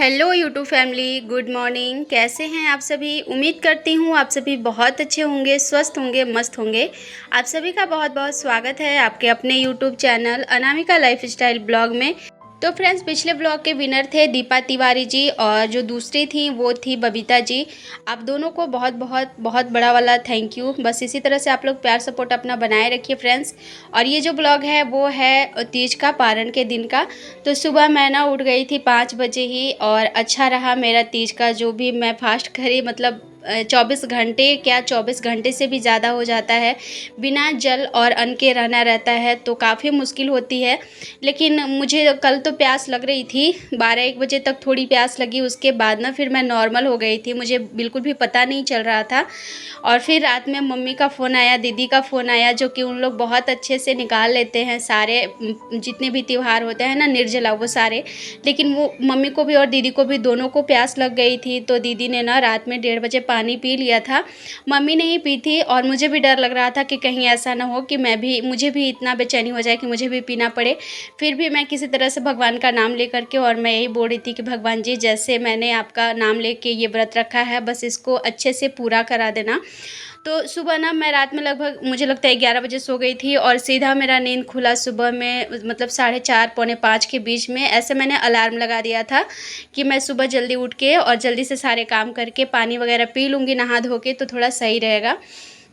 Hello YouTube family, good morning. कैसे हैं आप सभी? उम्मीद करती हूँ आप सभी बहुत अच्छे होंगे, स्वस्थ होंगे, मस्त होंगे। आप सभी का बहुत बहुत स्वागत है आपके अपने YouTube channel Anamika lifestyle blog में। तो फ्रेंड्स, पिछले ब्लॉग के विनर थे दीपा तिवारी जी और जो दूसरी थी वो थी बबीता जी। आप दोनों को बहुत बहुत बहुत बड़ा वाला थैंक यू। बस इसी तरह से आप लोग प्यार सपोर्ट अपना बनाए रखिए फ्रेंड्स। और ये जो ब्लॉग है वो है तीज का, पारण के दिन का। तो सुबह मैं ना उठ गई थी 5 बजे ही और अच्छा रहा मेरा तीज का जो भी मैं फास्ट करी। मतलब 24 घंटे क्या, 24 घंटे से भी ज़्यादा हो जाता है बिना जल और अन्न के रहना रहता है, तो काफ़ी मुश्किल होती है। लेकिन मुझे कल तो प्यास लग रही थी, 12-1 बजे तक थोड़ी प्यास लगी। उसके बाद ना फिर मैं नॉर्मल हो गई थी, मुझे बिल्कुल भी पता नहीं चल रहा था। और फिर रात में मम्मी का फ़ोन आया, दीदी का फ़ोन आया, जो कि उन लोग बहुत अच्छे से निकाल लेते हैं सारे जितने भी त्यौहार होते हैं ना, निर्जला वो सारे। लेकिन वो मम्मी को भी और दीदी को भी दोनों को प्यास लग गई थी, तो दीदी ने ना रात में 1:30 बजे पानी पी लिया था। मम्मी नहीं पी थी और मुझे भी डर लग रहा था कि कहीं ऐसा ना हो कि मुझे भी इतना बेचैनी हो जाए कि मुझे भी पीना पड़े। फिर भी मैं किसी तरह से भगवान का नाम लेकर के, और मैं यही बोल रही थी कि भगवान जी, जैसे मैंने आपका नाम लेके ये व्रत रखा है, बस इसको अच्छे से पूरा करा देना। तो सुबह ना मैं रात में लगभग मुझे लगता है 11 बजे सो गई थी और सीधा मेरा नींद खुला सुबह में, मतलब 4:30 पौने 5 के बीच में। ऐसे मैंने अलार्म लगा दिया था कि मैं सुबह जल्दी उठ के और जल्दी से सारे काम करके पानी वगैरह पी लूँगी नहा धो के, तो थोड़ा सही रहेगा।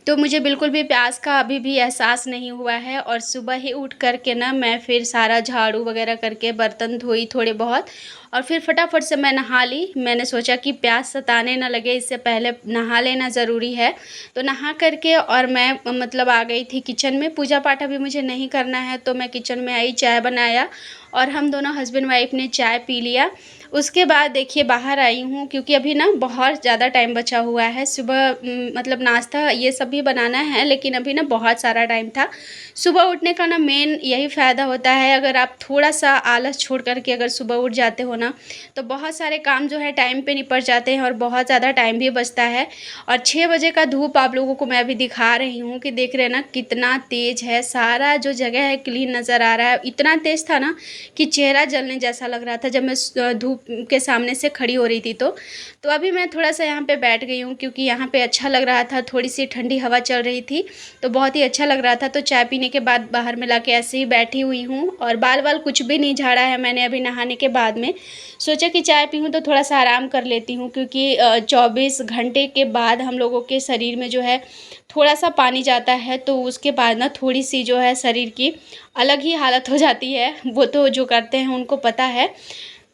तो मुझे बिल्कुल भी प्यास का अभी भी एहसास नहीं हुआ है। और सुबह ही उठ कर के ना मैं फिर सारा झाड़ू वगैरह करके बर्तन धोई थोड़े बहुत, और फिर फटाफट से मैं नहा ली। मैंने सोचा कि प्यास सताने ना लगे, इससे पहले नहा लेना ज़रूरी है। तो नहा करके और मैं मतलब आ गई थी किचन में। पूजा पाठ अभी मुझे नहीं करना है, तो मैं किचन में आई, चाय बनाया और हम दोनों हस्बैंड वाइफ ने चाय पी लिया। उसके बाद देखिए बाहर आई हूँ, क्योंकि अभी ना बहुत ज़्यादा टाइम बचा हुआ है। सुबह मतलब नाश्ता ये सब भी बनाना है, लेकिन अभी ना बहुत सारा टाइम था। सुबह उठने का ना मेन यही फ़ायदा होता है, अगर आप थोड़ा सा आलस छोड़ कर के अगर सुबह उठ जाते हो ना, तो बहुत सारे काम जो है टाइम पे निपट जाते हैं और बहुत ज़्यादा टाइम भी बचता है। और 6 बजे का धूप आप लोगों को मैं अभी दिखा रही हूँ कि देख रहे हैं ना कितना तेज़ है। सारा जो जगह है क्लीन नज़र आ रहा है। इतना तेज़ था ना कि चेहरा जलने जैसा लग रहा था जब मैं धूप के सामने से खड़ी हो रही थी। तो अभी मैं थोड़ा सा यहाँ पे बैठ गई हूँ, क्योंकि यहाँ पे अच्छा लग रहा था, थोड़ी सी ठंडी हवा चल रही थी, तो बहुत ही अच्छा लग रहा था। तो चाय पीने के बाद बाहर में लाके ऐसे ही बैठी हुई हूँ, और बाल वाल कुछ भी नहीं झाड़ा है मैंने अभी नहाने के बाद में। सोचा कि चाय पीऊँ तो थोड़ा सा आराम कर लेती हूँ, क्योंकि 24 घंटे के बाद हम लोगों के शरीर में जो है थोड़ा सा पानी जाता है, तो उसके बाद ना थोड़ी सी जो है शरीर की अलग ही हालत हो जाती है। वो तो जो करते हैं उनको पता है।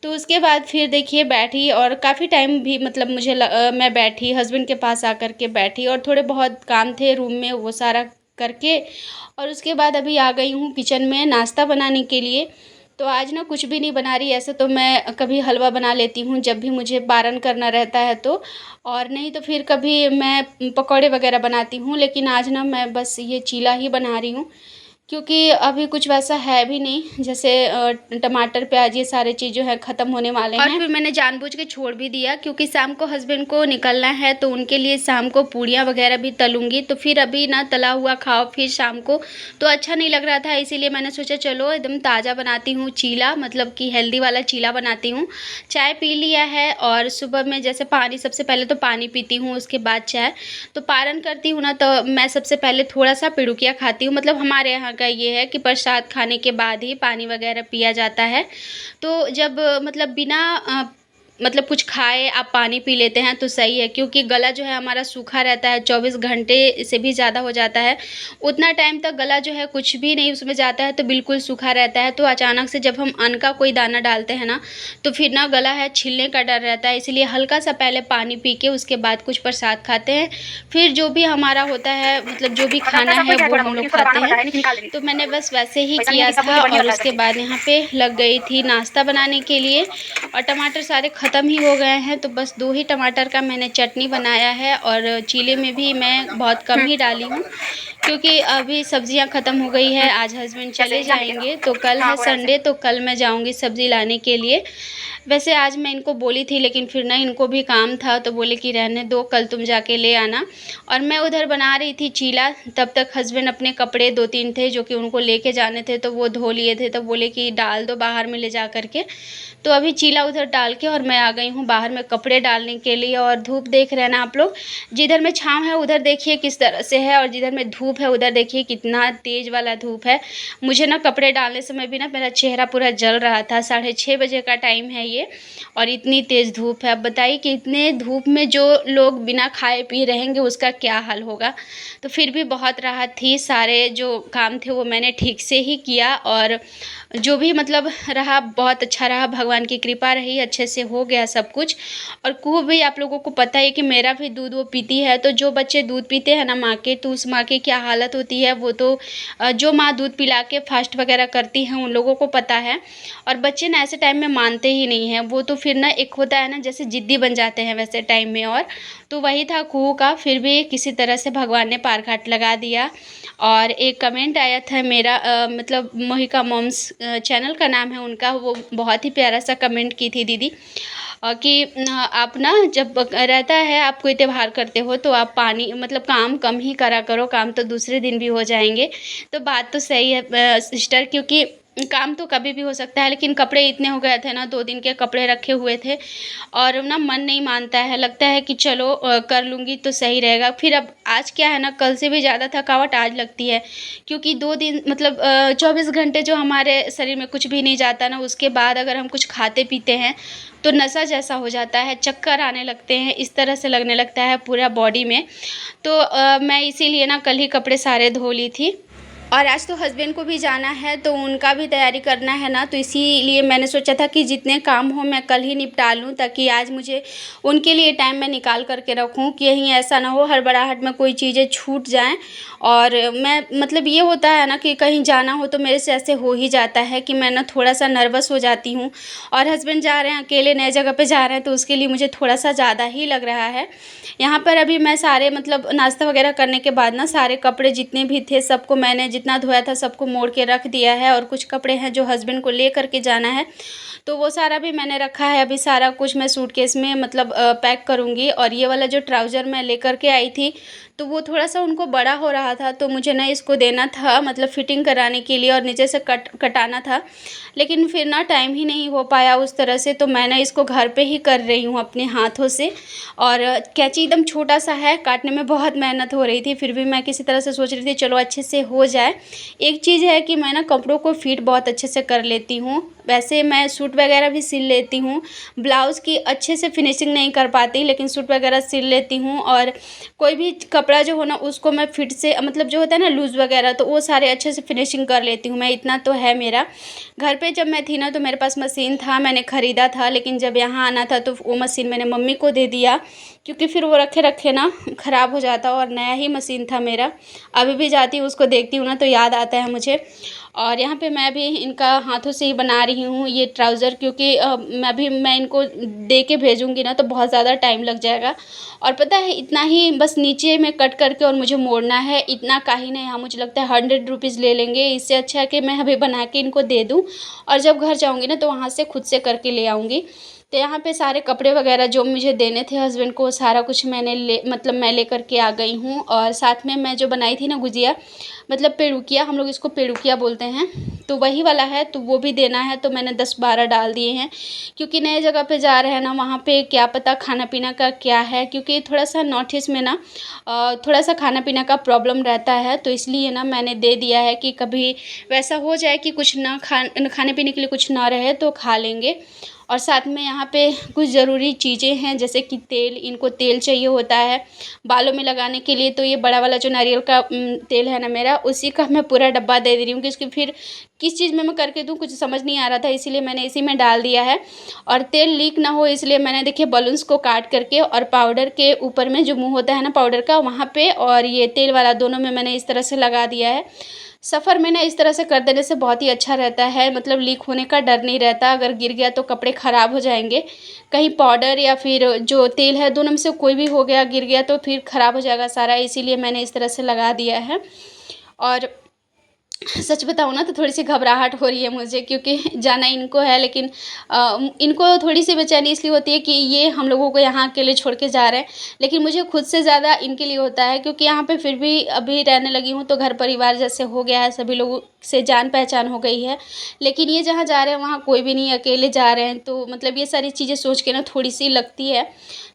तो उसके बाद फिर देखिए बैठी, और काफ़ी टाइम भी मतलब मैं बैठी, हस्बैंड के पास आकर के बैठी, और थोड़े बहुत काम थे रूम में वो सारा करके, और उसके बाद अभी आ गई हूँ किचन में नाश्ता बनाने के लिए। तो आज ना कुछ भी नहीं बना रही। ऐसे तो मैं कभी हलवा बना लेती हूँ जब भी मुझे पारण करना रहता है तो, और नहीं तो फिर कभी मैं पकौड़े वगैरह बनाती हूँ। लेकिन आज ना मैं बस ये चीला ही बना रही हूँ, क्योंकि अभी कुछ वैसा है भी नहीं। जैसे टमाटर प्याज ये सारे चीज़ जो है ख़त्म होने वाले हैं। और फिर मैंने जानबूझ के छोड़ भी दिया, क्योंकि शाम को हस्बैंड को निकलना है, तो उनके लिए शाम को पूड़ियाँ वगैरह भी तलूँगी। तो फिर अभी ना तला हुआ खाओ फिर शाम को, तो अच्छा नहीं लग रहा था। इसीलिए मैंने सोचा चलो एकदम ताज़ा बनाती हूँ चीला, मतलब कि हेल्दी वाला चीला बनाती हूँ। चाय पी लिया है, और सुबह में जैसे पानी, सबसे पहले तो पानी पीती हूँ, उसके बाद चाय। तो पारण करती हूँ ना, तो मैं सबसे पहले थोड़ा सा पिड़ुकिया खाती हूँ। मतलब हमारे यहाँ का ये है कि प्रसाद खाने के बाद ही पानी वगैरह पिया जाता है। तो जब मतलब बिना मतलब कुछ खाए आप पानी पी लेते हैं तो सही है, क्योंकि गला जो है हमारा सूखा रहता है, 24 घंटे से भी ज़्यादा हो जाता है। उतना टाइम तक गला जो है कुछ भी नहीं उसमें जाता है, तो बिल्कुल सूखा रहता है। तो अचानक से जब हम अन्न का कोई दाना डालते हैं ना, तो फिर ना गला है छिलने का डर रहता है। इसलिए हल्का सा पहले पानी पी के उसके बाद कुछ प्रसाद खाते हैं। फिर जो भी हमारा होता है, मतलब जो भी खाना है वो हम लोग खाते हैं। तो मैंने बस वैसे ही किया था, और उसके बाद यहाँ पे लग गई थी नाश्ता बनाने के लिए। और टमाटर सारे ख़त्म ही हो गए हैं, तो बस 2 ही टमाटर का मैंने चटनी बनाया है, और चीले में भी मैं बहुत कम ही डाली हूँ, क्योंकि अभी सब्जियां ख़त्म हो गई है। आज हस्बैंड चले जाएंगे, तो कल है संडे, तो कल मैं जाऊंगी सब्ज़ी लाने के लिए। वैसे आज मैं इनको बोली थी, लेकिन फिर ना इनको भी काम था तो बोले कि रहने दो, कल तुम जाके ले आना। और मैं उधर बना रही थी चीला, तब तक हस्बैंड अपने कपड़े 2-3 थे जो कि उनको लेके जाने थे, तो वो धो लिए थे। तो बोले कि डाल दो बाहर में ले जा कर के। तो अभी चीला उधर डाल के और मैं आ गई हूँ बाहर में कपड़े डालने के लिए। और धूप देख रहे हैं ना आप लोग, जिधर में छाँव है उधर देखिए किस तरह से है, और जिधर में धूप है उधर देखिए कितना तेज़ वाला धूप है। मुझे ना कपड़े डालने समय भी ना मेरा चेहरा पूरा जल रहा था। 6:30 बजे का टाइम है ये, और इतनी तेज़ धूप है। अब बताइए कि इतने धूप में जो लोग बिना खाए पिए रहेंगे उसका क्या हाल होगा। तो फिर भी बहुत राहत थी, सारे जो काम थे वो मैंने ठीक से ही किया, और जो भी मतलब रहा बहुत अच्छा रहा, भगवान की कृपा रही, अच्छे से हो गया सब कुछ। और कुहू भी आप लोगों को पता है कि मेरा भी दूध वो पीती है, तो जो बच्चे दूध पीते हैं ना माँ के, तो उस माँ की क्या हालत होती है वो तो जो माँ दूध पिला के फास्ट वगैरह करती हैं उन लोगों को पता है। और बच्चे ना ऐसे टाइम में मानते ही नहीं हैं, वो तो फिर ना एक होता है ना जैसे ज़िद्दी बन जाते हैं वैसे टाइम में। और तो वही था कुहू का, फिर भी किसी तरह से भगवान ने पार घाट लगा दिया। और एक कमेंट आया था मेरा, मतलब मोहिका मॉम्स चैनल का नाम है उनका, वो बहुत ही प्यारा सा कमेंट की थी दीदी, कि आप ना जब रहता है आप कोई त्योहार करते हो तो आप पानी मतलब काम कम ही करा करो, काम तो दूसरे दिन भी हो जाएंगे। तो बात तो सही है सिस्टर, क्योंकि काम तो कभी भी हो सकता है, लेकिन कपड़े इतने हो गए थे ना, 2 दिन के कपड़े रखे हुए थे, और ना मन नहीं मानता है, लगता है कि चलो कर लूँगी तो सही रहेगा। फिर अब आज क्या है ना, कल से भी ज़्यादा थकावट आज लगती है, क्योंकि 2 दिन मतलब 24 घंटे जो हमारे शरीर में कुछ भी नहीं जाता ना, उसके बाद अगर हम कुछ खाते पीते हैं तो नशा जैसा हो जाता है, चक्कर आने लगते हैं, इस तरह से लगने लगता है पूरा बॉडी में। तो मैं इसीलिए ना कल ही कपड़े सारे धो ली थी। और आज तो हस्बैंड को भी जाना है, तो उनका भी तैयारी करना है ना, तो इसीलिए मैंने सोचा था कि जितने काम हो मैं कल ही निपटा लूँ, ताकि आज मुझे उनके लिए टाइम मैं निकाल करके रखूँ, कि कहीं ऐसा ना हो हड़बड़ाहट में कोई चीज़ें छूट जाएं। और मैं मतलब ये होता है ना कि कहीं जाना हो तो मेरे से ऐसे हो ही जाता है कि मैं ना थोड़ा सा नर्वस हो जाती हूँ। और हस्बैंड जा रहे हैं अकेले, नए जगह पे जा रहे हैं, तो उसके लिए मुझे थोड़ा सा ज़्यादा ही लग रहा है। यहाँ पर अभी मैं सारे मतलब नाश्ता वगैरह करने के बाद ना सारे कपड़े जितने भी थे सबको मैंने जितना धोया था सबको मोड़ के रख दिया है, और कुछ कपड़े हैं जो हस्बैंड को ले करके जाना है, तो वो सारा भी मैंने रखा है। अभी सारा कुछ मैं सूटकेस में मतलब पैक करूँगी। और ये वाला जो ट्राउज़र मैं लेकर के आई थी, तो वो थोड़ा सा उनको बड़ा हो रहा था, तो मुझे ना इसको देना था मतलब फ़िटिंग कराने के लिए, और नीचे से कटाना था, लेकिन फिर ना टाइम ही नहीं हो पाया उस तरह से, तो मैं ना इसको घर पे ही कर रही हूँ अपने हाथों से। और कैंची एकदम छोटा सा है, काटने में बहुत मेहनत हो रही थी, फिर भी मैं किसी तरह से सोच रही थी चलो अच्छे से हो जाए। एक चीज़ है कि मैं ना कपड़ों को फ़िट बहुत अच्छे से कर लेती हूँ। वैसे मैं सूट वगैरह भी सिल लेती हूँ, ब्लाउज़ की अच्छे से फिनिशिंग नहीं कर पाती, लेकिन सूट वगैरह सिल लेती हूँ। और कोई भी कपड़ा जो हो ना उसको मैं फिट से मतलब जो होता है ना लूज़ वगैरह, तो वो सारे अच्छे से फिनिशिंग कर लेती हूँ मैं, इतना तो है मेरा। घर पे जब मैं थी ना तो मेरे पास मशीन था, मैंने ख़रीदा था, लेकिन जब यहाँ आना था तो वो मशीन मैंने मम्मी को दे दिया, क्योंकि फिर वो रखे रखे ना ख़राब हो जाता, और नया ही मशीन था मेरा। अभी भी जाती हूँ उसको देखती हूँ ना तो याद आता है मुझे। और यहाँ पे मैं भी इनका हाथों से ही बना रही हूँ ये ट्राउज़र, क्योंकि मैं इनको दे के भेजूँगी ना तो बहुत ज़्यादा टाइम लग जाएगा। और पता है इतना ही बस नीचे में कट करके और मुझे मोड़ना है, इतना का ही नहीं, यहाँ मुझे लगता है 100 रुपीज़ ले लेंगे। इससे अच्छा है कि मैं अभी बना के इनको दे दूँ, और जब घर जाऊँगी ना तो वहाँ से खुद से करके ले आऊँगी। तो यहाँ पे सारे कपड़े वगैरह जो मुझे देने थे हस्बैंड को, सारा कुछ मैं ले करके आ गई हूँ। और साथ में मैं जो बनाई थी ना गुजिया, मतलब पेड़ुकिया, हम लोग इसको पेड़ुकिया बोलते हैं, तो वही वाला है, तो वो भी देना है, तो मैंने 10-12 डाल दिए हैं। क्योंकि नए जगह पे जा रहे हैं ना, वहाँ पे क्या पता खाना पीना का क्या है, क्योंकि थोड़ा सा नॉर्थ ईस्ट में ना थोड़ा सा खाना पीना का प्रॉब्लम रहता है, तो इसलिए ना मैंने दे दिया है कि कभी वैसा हो जाए कि कुछ ना खाने पीने के लिए कुछ ना रहे तो खा लेंगे। और साथ में यहाँ पे कुछ ज़रूरी चीज़ें हैं, जैसे कि तेल, इनको तेल चाहिए होता है बालों में लगाने के लिए, तो ये बड़ा वाला जो नारियल का तेल है ना मेरा, उसी का मैं पूरा डब्बा दे रही हूँ, क्योंकि फिर किस चीज़ में मैं करके दूँ कुछ समझ नहीं आ रहा था, इसीलिए मैंने इसी में डाल दिया है। और तेल लीक ना हो इसलिए मैंने देखिए बलून्स को काट करके, और पाउडर के ऊपर में जो मुँह होता है ना पाउडर का, वहाँ पे और ये तेल वाला दोनों में मैंने इस तरह से लगा दिया है। सफ़र में ना इस तरह से कर देने से बहुत ही अच्छा रहता है, मतलब लीक होने का डर नहीं रहता, अगर गिर गया तो कपड़े ख़राब हो जाएंगे। कहीं पाउडर या फिर जो तेल है दोनों में से कोई भी हो गया, गिर गया तो फिर ख़राब हो जाएगा सारा, इसीलिए मैंने इस तरह से लगा दिया है। और सच बताऊँ ना तो थोड़ी-सी घबराहट हो रही है मुझे, क्योंकि जाना इनको है, लेकिन इनको थोड़ी-सी बेचैनी इसलिए होती है कि ये हम लोगों को यहाँ अकेले छोड़ के जा रहे हैं। लेकिन मुझे खुद से ज़्यादा इनके लिए होता है, क्योंकि यहाँ पे फिर भी अभी रहने लगी हूँ तो घर परिवार जैसे हो गया है, सभी लोगों से जान-पहचान हो गई है। लेकिन ये जहाँ जा रहे हैं वहाँ कोई भी नहीं है, अकेले जा रहे हैं, तो मतलब ये सारी चीज़ें सोच के ना थोड़ी-सी लगती है।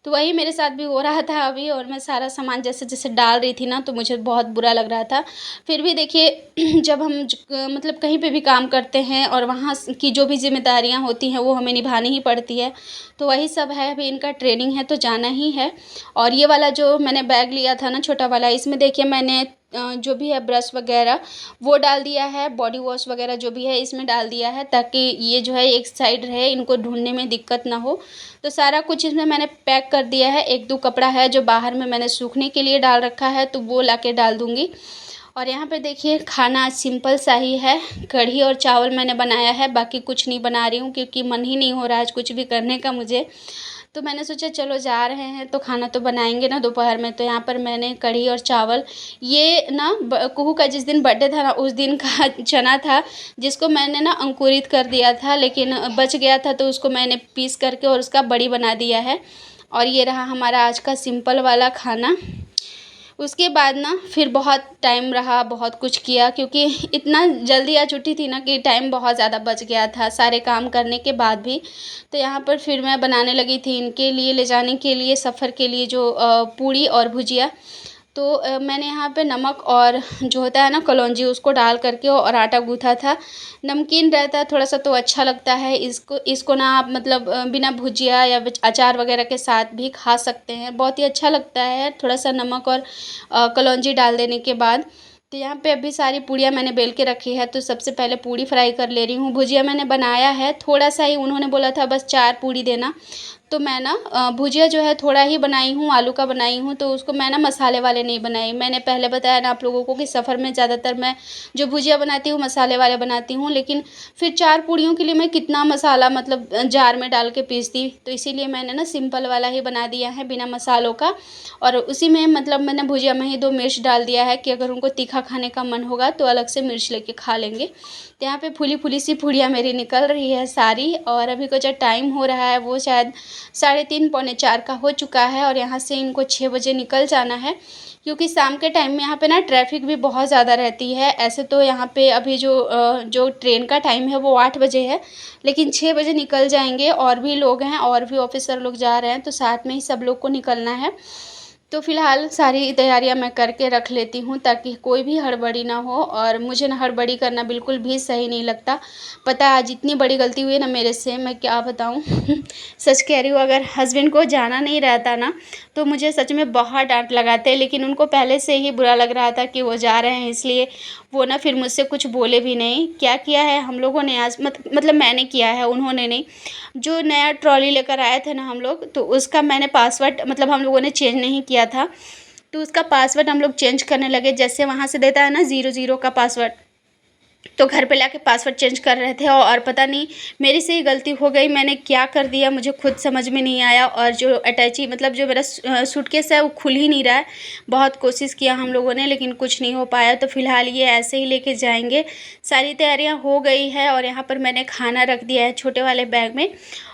तो वही मेरे साथ भी हो रहा था अभी, और मैं सारा सामान जैसे-जैसे डाल रही थी ना तो मुझे बहुत बुरा लग रहा था। फिर भी देखिए जब हम मतलब कहीं पे भी काम करते हैं और वहाँ की जो भी जिम्मेदारियाँ होती हैं वो हमें निभानी ही पड़ती है। तो वही सब है, अभी इनका ट्रेनिंग है तो जाना ही है। और ये वाला जो मैंने बैग लिया था ना छोटा वाला, इसमें देखिए मैंने जो भी है ब्रश वगैरह वो डाल दिया है, बॉडी वॉश वगैरह जो भी है इसमें डाल दिया है, ताकि ये जो है एक साइड रहे, इनको ढूंढने में दिक्कत ना हो। तो सारा कुछ इसमें मैंने पैक कर दिया है। एक दो कपड़ा है जो बाहर में मैंने सूखने के लिए डाल रखा है, तो वो लाके डाल दूँगी। और यहाँ पे देखिए खाना सिंपल सा ही है, कढ़ी और चावल मैंने बनाया है, बाकी कुछ नहीं बना रही हूँ क्योंकि मन ही नहीं हो रहा है आज कुछ भी करने का मुझे। तो मैंने सोचा चलो जा रहे हैं तो खाना तो बनाएंगे ना दोपहर में, तो यहाँ पर मैंने कढ़ी और चावल, ये ना कुहू का जिस दिन बर्थडे था ना उस दिन का चना था, जिसको मैंने ना अंकुरित कर दिया था, लेकिन बच गया था तो उसको मैंने पीस करके और उसका बड़ी बना दिया है। और ये रहा हमारा आज का सिंपल वाला खाना। उसके बाद ना फिर बहुत टाइम रहा, बहुत कुछ किया, क्योंकि इतना जल्दी आ चुकी थी ना कि टाइम बहुत ज़्यादा बच गया था सारे काम करने के बाद भी। तो यहाँ पर फिर मैं बनाने लगी थी इनके लिए ले जाने के लिए, सफ़र के लिए, जो पूड़ी और भुजिया। तो मैंने यहाँ पे नमक और जो होता है ना कलौंजी उसको डाल करके और आटा गूँथा था। नमकीन रहता है थोड़ा सा तो अच्छा लगता है। इसको इसको ना आप मतलब बिना भुजिया या अचार वगैरह के साथ भी खा सकते हैं, बहुत ही अच्छा लगता है थोड़ा सा नमक और कलौंजी डाल देने के बाद। तो यहाँ पे अभी सारी पूड़ियाँ मैंने बेल के रखी है, तो सबसे पहले पूड़ी फ्राई कर ले रही हूँ। भुजिया मैंने बनाया है थोड़ा सा ही, उन्होंने बोला था बस 4 पूड़ी देना। तो मैं ना भुजिया जो है थोड़ा ही बनाई हूँ, आलू का बनाई हूँ, तो उसको मैं ना मसाले वाले नहीं बनाई। मैंने पहले बताया ना आप लोगों को कि सफ़र में ज़्यादातर मैं जो भुजिया बनाती हूँ मसाले वाले बनाती हूँ, लेकिन फिर 4 पूड़ियों के लिए मैं कितना मसाला मतलब जार में डाल के पीसती, तो इसीलिए मैंने ना सिंपल वाला ही बना दिया है बिना मसालों का। और उसी में मतलब मैंने भुजिया में ही 2 मिर्च डाल दिया है कि अगर उनको तीखा खाने का मन होगा तो अलग से मिर्च लेके खा लेंगे। तो यहाँ पे फूली-फूली सी पूड़ियाँ मेरी निकल रही है सारी, और अभी का जो टाइम हो रहा है वो शायद 3:30 पौने 4 का हो चुका है, और यहाँ से इनको 6 बजे निकल जाना है, क्योंकि शाम के टाइम में यहाँ पे ना ट्रैफिक भी बहुत ज़्यादा रहती है। ऐसे तो यहाँ पे अभी जो ट्रेन का टाइम है वो 8 बजे है, लेकिन 6 बजे निकल जाएंगे। और भी लोग हैं, और भी ऑफिसर लोग जा रहे हैं, तो साथ में ही सब लोग को निकलना है। तो फ़िलहाल सारी तैयारियां मैं करके रख लेती हूँ ताकि कोई भी हड़बड़ी ना हो, और मुझे ना हड़बड़ी करना बिल्कुल भी सही नहीं लगता। पता है आज इतनी बड़ी गलती हुई है ना मेरे से, मैं क्या बताऊँ सच कह रही हूँ, अगर हस्बैंड को जाना नहीं रहता ना तो मुझे सच में बहुत डांट लगाते, लेकिन उनको पहले से ही बुरा लग रहा था कि वो जा रहे हैं, इसलिए वो ना फिर मुझसे कुछ बोले भी नहीं। क्या किया है हम लोगों ने आज, मतलब मैंने किया है, उन्होंने नहीं। जो नया ट्रॉली लेकर आए थे ना हम लोग, तो उसका मैंने पासवर्ड मतलब हम लोगों ने चेंज नहीं किया था, तो उसका पासवर्ड हम लोग चेंज करने लगे। जैसे वहाँ से देता है ना 00 का पासवर्ड, तो घर पे लाके पासवर्ड चेंज कर रहे थे, और पता नहीं मेरी से ही गलती हो गई, मैंने क्या कर दिया मुझे खुद समझ में नहीं आया। और जो अटैची मतलब जो मेरा सूटकेस है वो खुल ही नहीं रहा है। बहुत कोशिश किया हम लोगों ने, लेकिन कुछ नहीं हो पाया। तो फ़िलहाल ये ऐसे ही लेके जाएंगे। सारी तैयारियां हो गई है, और यहाँ पर मैंने खाना रख दिया है छोटे वाले बैग में।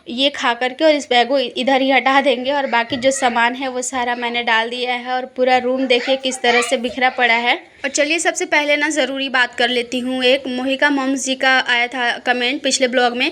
ये खा करके और इस बैग को इधर ही हटा देंगे, और बाकी जो सामान है वो सारा मैंने डाल दिया है। और पूरा रूम देखिए किस तरह से बिखरा पड़ा है। और चलिए सबसे पहले ना ज़रूरी बात कर लेती हूँ। एक मोहिका मॉम्स जी का आया था कमेंट पिछले ब्लॉग में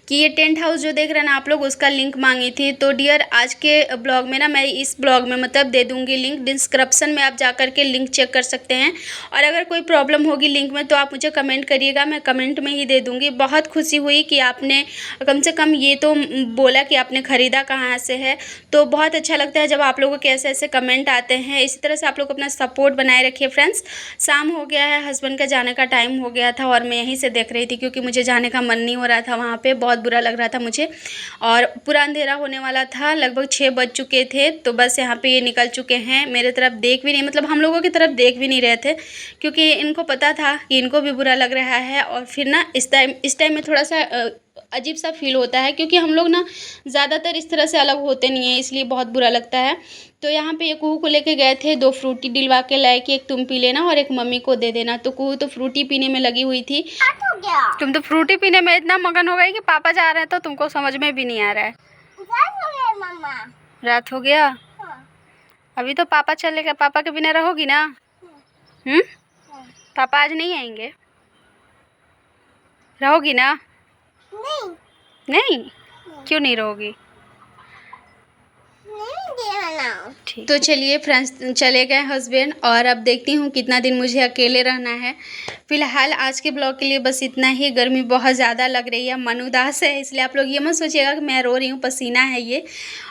कि ये टेंट हाउस जो देख रहे हैं ना आप लोग, उसका लिंक मांगी थी। तो डियर आज के ब्लॉग में ना मैं इस ब्लॉग में मतलब दे दूँगी लिंक, डिस्क्रिप्शन में आप जा कर के लिंक चेक कर सकते हैं। और अगर कोई प्रॉब्लम होगी लिंक में तो आप मुझे कमेंट करिएगा, मैं कमेंट में ही दे दूँगी। बहुत खुशी हुई कि आपने कम से कम ये तो बोला कि आपने ख़रीदा कहाँ से है। तो बहुत अच्छा लगता है जब आप लोगों के ऐसे ऐसे कमेंट आते हैं। इसी तरह से आप लोग अपना सपोर्ट बनाए रखिए फ्रेंड्स। शाम हो गया है, हस्बैंड का जाने का टाइम हो गया था, और मैं यहीं से देख रही थी क्योंकि मुझे जाने का मन नहीं हो रहा था वहाँ पे, बहुत बुरा लग रहा था मुझे। और पूरा अंधेरा होने वाला था, लगभग 6 बज चुके थे। तो बस यहाँ पे ये निकल चुके हैं, मेरे तरफ देख भी नहीं, मतलब हम लोगों की तरफ देख भी नहीं रहे थे, क्योंकि इनको पता था कि इनको भी बुरा लग रहा है। और फिर ना इस टाइम में थोड़ा सा अजीब सा फील होता है, क्योंकि हम लोग ना ज़्यादातर इस तरह से अलग होते नहीं हैं, इसलिए बहुत बुरा लगता है। तो यहाँ पे ये कुहू को लेके गए थे, 2 फ्रूटी दिलवा के लाए कि एक तुम पी लेना और एक मम्मी को दे देना। तो कुहू तो फ्रूटी पीने में लगी हुई थी। हो गया। तुम तो फ्रूटी पीने में इतना मगन हो गई कि पापा जा रहे हैं तो तुमको समझ में भी नहीं आ रहा है। रात हो गया मम्मा। रात हो गया? हाँ। अभी तो पापा चलेगा, पापा के बिना रहोगी ना? पापा आज नहीं आएंगे? रहोगी ना? नहीं नहीं? क्यों नहीं रहोगी? ठीक। तो चलिए फ्रेंड्स, चले गए हस्बैंड, और अब देखती हूँ कितना दिन मुझे अकेले रहना है। फ़िलहाल आज के ब्लॉग के लिए बस इतना ही। गर्मी बहुत ज़्यादा लग रही है, मन उदास है, इसलिए आप लोग ये मत सोचिएगा कि मैं रो रही हूँ, पसीना है ये।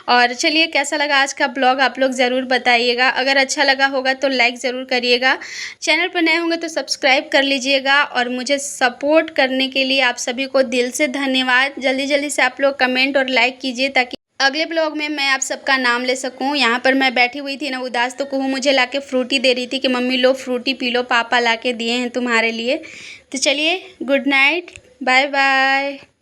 और चलिए, कैसा लगा आज का ब्लॉग आप लोग ज़रूर बताइएगा। अगर अच्छा लगा होगा तो लाइक ज़रूर करिएगा। चैनल पर नए होंगे तो सब्सक्राइब कर लीजिएगा, और मुझे सपोर्ट करने के लिए आप सभी को दिल से धन्यवाद। जल्दी जल्दी से आप लोग कमेंट और लाइक कीजिए, ताकि अगले ब्लॉग में मैं आप सबका नाम ले सकूं। यहाँ पर मैं बैठी हुई थी ना उदास, तो कुहू मुझे लाके फ्रूटी दे रही थी कि मम्मी लो फ्रूटी पी लो, पापा लाके दिए हैं तुम्हारे लिए। तो चलिए, गुड नाइट, बाय बाय।